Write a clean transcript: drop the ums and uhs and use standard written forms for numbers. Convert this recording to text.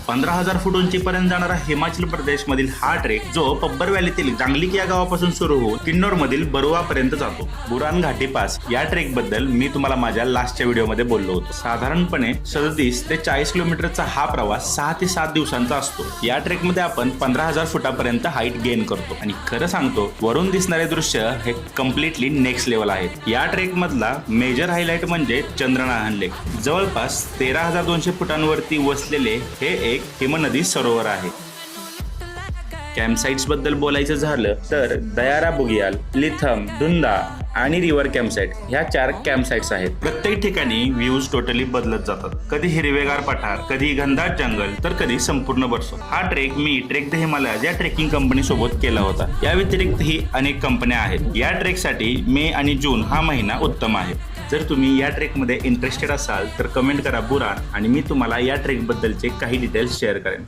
15,000 फूट उंचीपर्यंत जाणारा हिमाचल प्रदेश मधील हा ट्रेक जो पब्बर व्हॅलीतील जांगलिक या गावापासून सुरू होऊन किन्नौर मधील बरुआ पर्यंत जातो। बुरान घाटी पास या ट्रेक बद्दल मी तुम्हाला माझ्या लास्टच्या व्हिडिओमध्ये बोललो होतो। साधारणपणे 37 ते 40 किलोमीटरचा हा प्रवास 6 ते 7 दिवसांचा असतो। या ट्रेक मध्ये आपण 15,000 फुटापर्यंत हाईट गेन करतो आणि खरं सांगतो वरून दिसणारे दृश्य हे कम्प्लिटली नेक्स्ट लेवल आहेत। या ट्रेक मधला मेजर हायलाइट म्हणजे चंद्रनाहन लेक। जवळपास 13,200 फुटांवरती वसलेले हे एक हिमनदी सरोवर आहे। कॅम्पसाइट्स बद्दल बोलायचं झालं तर दयारा बुगियाल, लिथम, धुंदा आणि रिव्हर कॅम्पसाइट ह्या 4 कॅम्पसाइट्स आहेत। प्रत्येक ठिकाणी व्ह्यूज टोटली बदलत जातात। कधी हिरवेगार पठार, कधी घनदाट जंगल, तर कधी संपूर्ण बर्फ। हा ट्रेक मी ट्रेक द हिमालयाज या ट्रेकिंग कंपनी सोबत केला होता। या व्यतिरिक्तही अनेक कंपन्या आहेत। या ट्रेकसाठी मे आणि जून हा महिना उत्तम आहे। जर तुम्ही या ट्रेकमध्ये इंटरेस्टेड असाल तर कमेंट करा बुरान आणि मी तुम्हाला या ट्रेक बद्दलचे काही डिटेल्स शेअर करेन।